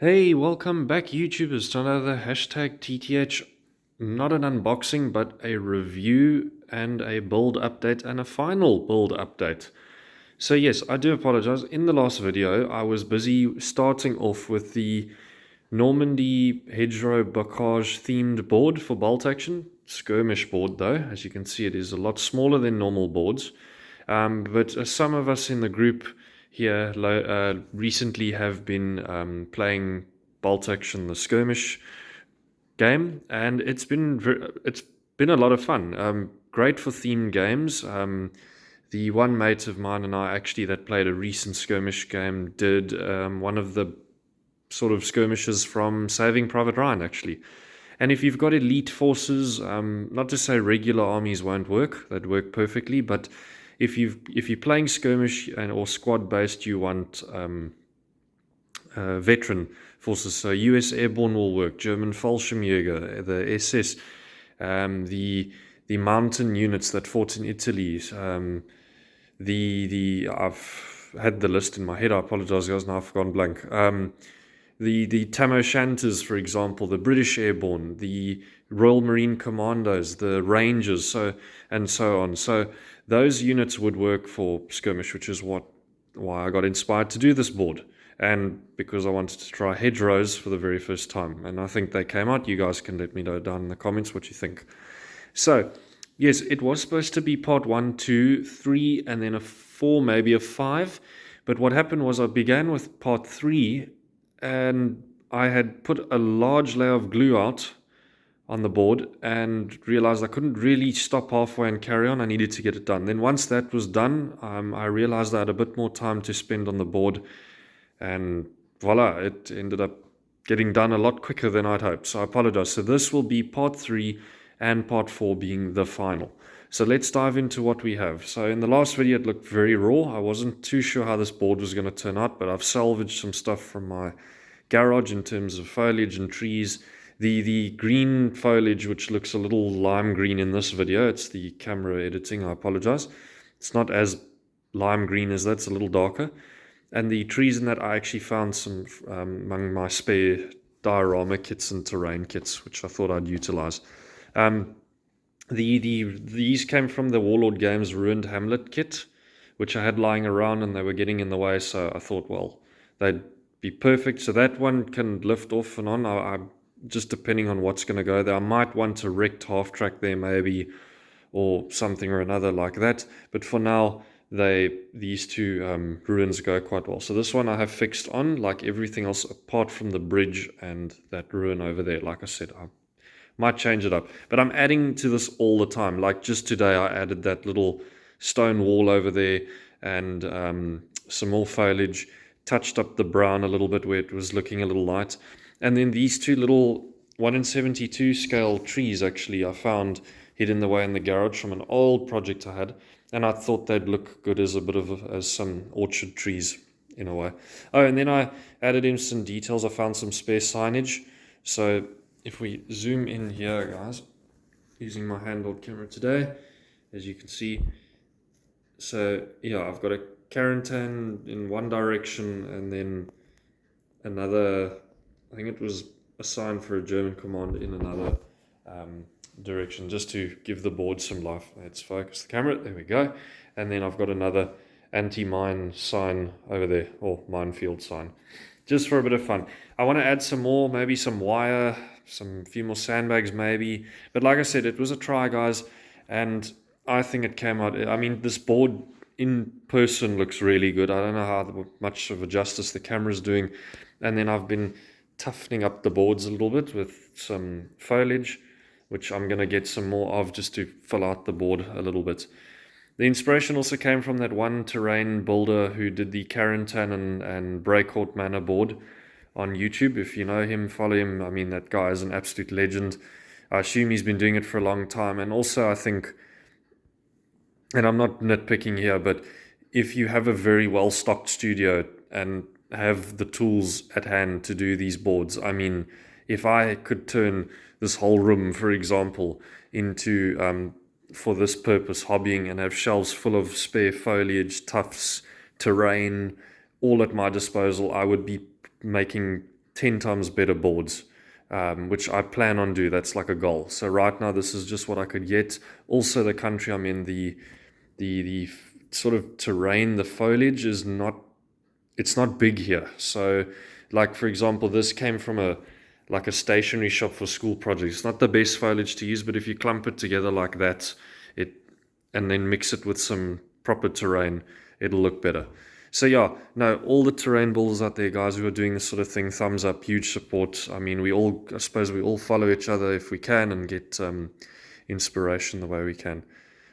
Hey, welcome back YouTubers to another hashtag TTH, not an unboxing, but a review and a build update and a final build update. So yes, I do apologize. In the last video, I was busy starting off with the Normandy Hedgerow Bocage themed board for bolt action. Skirmish board though, as you can see it is a lot smaller than normal boards. But some of us in the group here recently have been playing bolt action, the Skirmish game, and it's been a lot of fun. Great for themed games. The one mate of mine and I actually that played a recent Skirmish game did one of the sort of skirmishes from Saving Private Ryan actually. And if you've got elite forces, not to say regular armies won't work, they'd work perfectly, but if you're playing skirmish and or squad based, you want veteran forces. So U.S. Airborne will work, German Fallschirmjäger, the SS, the mountain units that fought in Italy. I've had the list in my head. I apologize, guys. Now I've gone blank. The Tam O'Shanters, for example, the British Airborne, the Royal Marine Commandos, the Rangers, and so on. So those units would work for skirmish, which is why I got inspired to do this board, and because I wanted to try hedgerows for the very first time. And I think they came out. You guys can let me know down in the comments what you think. So yes, it was supposed to be part 1, 2, 3, and then a 4, maybe a 5. But what happened was I began with part 3, and I had put a large layer of glue out on the board and realized I couldn't really stop halfway and carry on. I needed to get it done. Then once that was done, I realized I had a bit more time to spend on the board, and voila, it ended up getting done a lot quicker than I'd hoped. So I apologize. So this will be part 3 and part 4 being the final. So let's dive into what we have. So in the last video, it looked very raw. I wasn't too sure how this board was going to turn out, but I've salvaged some stuff from my garage in terms of foliage and trees. The green foliage, which looks a little lime green in this video, it's the camera editing, I apologize. It's not as lime green as that, it's a little darker. And the trees in that, I actually found some among my spare diorama kits and terrain kits, which I thought I'd utilize. These came from the Warlord Games Ruined Hamlet kit, which I had lying around and they were getting in the way, so I thought, well, they'd be perfect. So that one can lift off and on. I just depending on what's going to go there. I might want a wrecked half track there maybe, or something or another like that. But for now, these two ruins go quite well. So this one I have fixed on, like everything else apart from the bridge and that ruin over there. Like I said, I might change it up, but I'm adding to this all the time. Like just today, I added that little stone wall over there and some more foliage, touched up the brown a little bit where it was looking a little light. And then these two little 1 in 72 scale trees, actually, I found hidden away in the garage from an old project I had. And I thought they'd look good as a bit of as some orchard trees in a way. Oh, and then I added in some details. I found some spare signage. So if we zoom in here, guys, using my handheld camera today, as you can see, so yeah, I've got a Carentan in one direction and then another, I think it was a sign for a German command in another direction, just to give the board some life. Let's focus the camera, there we go. And then I've got another anti-mine sign over there, or minefield sign, just for a bit of fun. I want to add some more, maybe some wire, some few more sandbags maybe, but like I said, it was a try, guys, and I think it came out. I mean, this board in person looks really good. I don't know how much of a justice the camera's doing. And then I've been toughening up the boards a little bit with some foliage, which I'm going to get some more of just to fill out the board a little bit. The inspiration also came from that one terrain builder who did the Carentan and Breakcourt Manor board on YouTube. If you know him, follow him. I mean, that guy is an absolute legend. I assume he's been doing it for a long time. And also, I think, and I'm not nitpicking here, but if you have a very well-stocked studio and have the tools at hand to do these boards, I mean, if I could turn this whole room, for example, into, for this purpose, hobbying, and have shelves full of spare foliage, tufts, terrain, all at my disposal, I would be making 10 times better boards, which I plan on do. That's like a goal. So right now, this is just what I could get. Also, the country I'm in, the sort of terrain, the foliage is not, it's not big here. So like, for example, this came from a stationery shop for school projects. It's not the best foliage to use, but if you clump it together like that, and then mix it with some proper terrain, it'll look better. So yeah, no, all the terrain builders out there, guys, who are doing this sort of thing, thumbs up, huge support. I mean, I suppose we all follow each other if we can and get inspiration the way we can.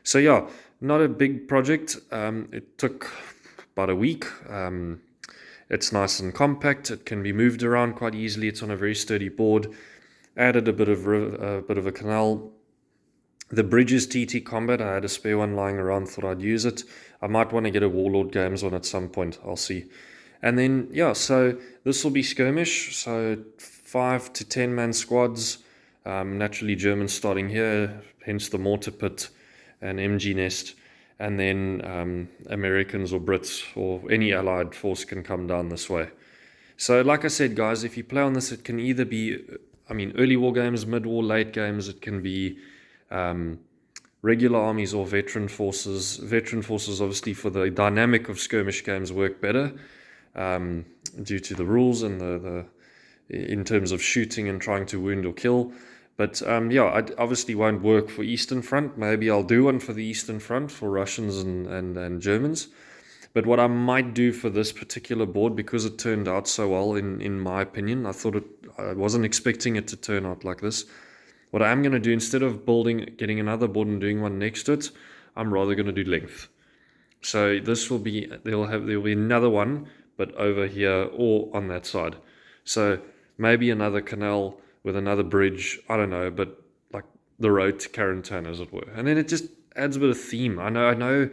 So yeah, not a big project. It took about a week. It's nice and compact. It can be moved around quite easily. It's on a very sturdy board. Added a bit of a canal. The bridge is TTcombat. I had a spare one lying around, thought I'd use it. I might want to get a Warlord Games one at some point. I'll see. And then, yeah, so this will be Skirmish. So 5 to 10 man squads. Naturally Germans starting here, hence the mortar pit and MG nest. And then Americans or Brits or any allied force can come down this way. So like I said, guys, if you play on this, it can either be, I mean, early war games, mid-war, late games. It can be regular armies or veteran forces. Veteran forces, obviously, for the dynamic of skirmish games, work better due to the rules and the in terms of shooting and trying to wound or kill. But yeah, it obviously won't work for Eastern Front. Maybe I'll do one for the Eastern Front for Russians and Germans. But what I might do for this particular board, because it turned out so well, in my opinion, I wasn't expecting it to turn out like this. What I am going to do, instead of getting another board and doing one next to it, I'm rather going to do length. So this will be, there will be another one, but over here or on that side. So maybe another canal with another bridge, I don't know, but like the road to Quarantine, as it were. And then it just adds a bit of theme. I know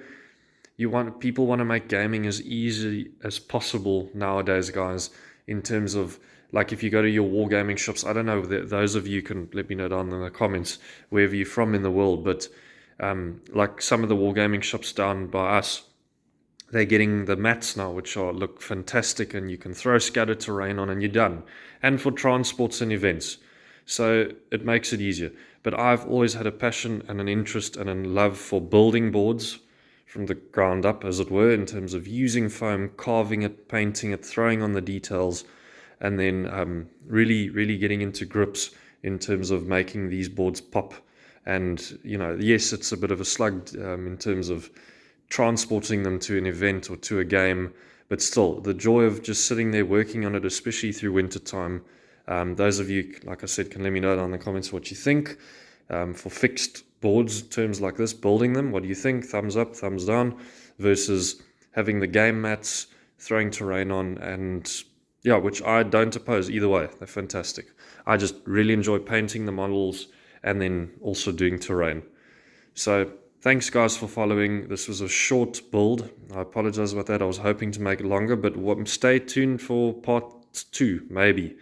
people want to make gaming as easy as possible nowadays, guys, in terms of, like, if you go to your wargaming shops, I don't know, those of you can let me know down in the comments wherever you're from in the world, but like some of the wargaming shops down by us, they're getting the mats now, which look fantastic, and you can throw scattered terrain on and you're done. And for transports and events. So it makes it easier. But I've always had a passion and an interest and a love for building boards from the ground up, as it were, in terms of using foam, carving it, painting it, throwing on the details, and then really, really getting into grips in terms of making these boards pop. And, you know, yes, it's a bit of a slug in terms of transporting them to an event or to a game, but still, the joy of just sitting there working on it, especially through winter time. Those of you, like I said, can let me know down in the comments what you think. For fixed boards, terms like this, building them, what do you think? Thumbs up, thumbs down, versus having the game mats, throwing terrain on, and yeah, which I don't oppose either way. They're fantastic. I just really enjoy painting the models and then also doing terrain. So thanks, guys, for following. This was a short build. I apologize about that. I was hoping to make it longer, but stay tuned for part 2, maybe.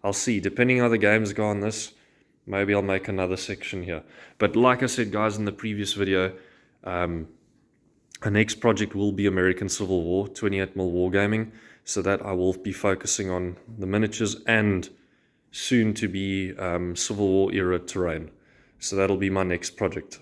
I'll see. Depending how the games go on this, maybe I'll make another section here. But like I said, guys, in the previous video, our next project will be American Civil War, 28mm Wargaming, so that I will be focusing on the miniatures and soon to be Civil War era terrain. So that'll be my next project.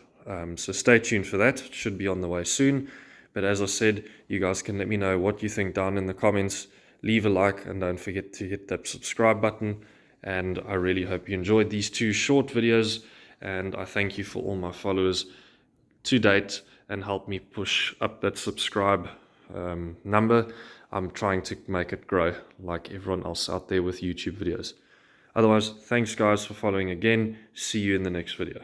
So stay tuned for that. It should be on the way soon. But as I said, you guys can let me know what you think down in the comments. Leave a like and don't forget to hit that subscribe button. And I really hope you enjoyed these 2 short videos. And I thank you for all my followers to date and help me push up that subscribe number. I'm trying to make it grow like everyone else out there with YouTube videos. Otherwise, thanks, guys, for following again. See you in the next video.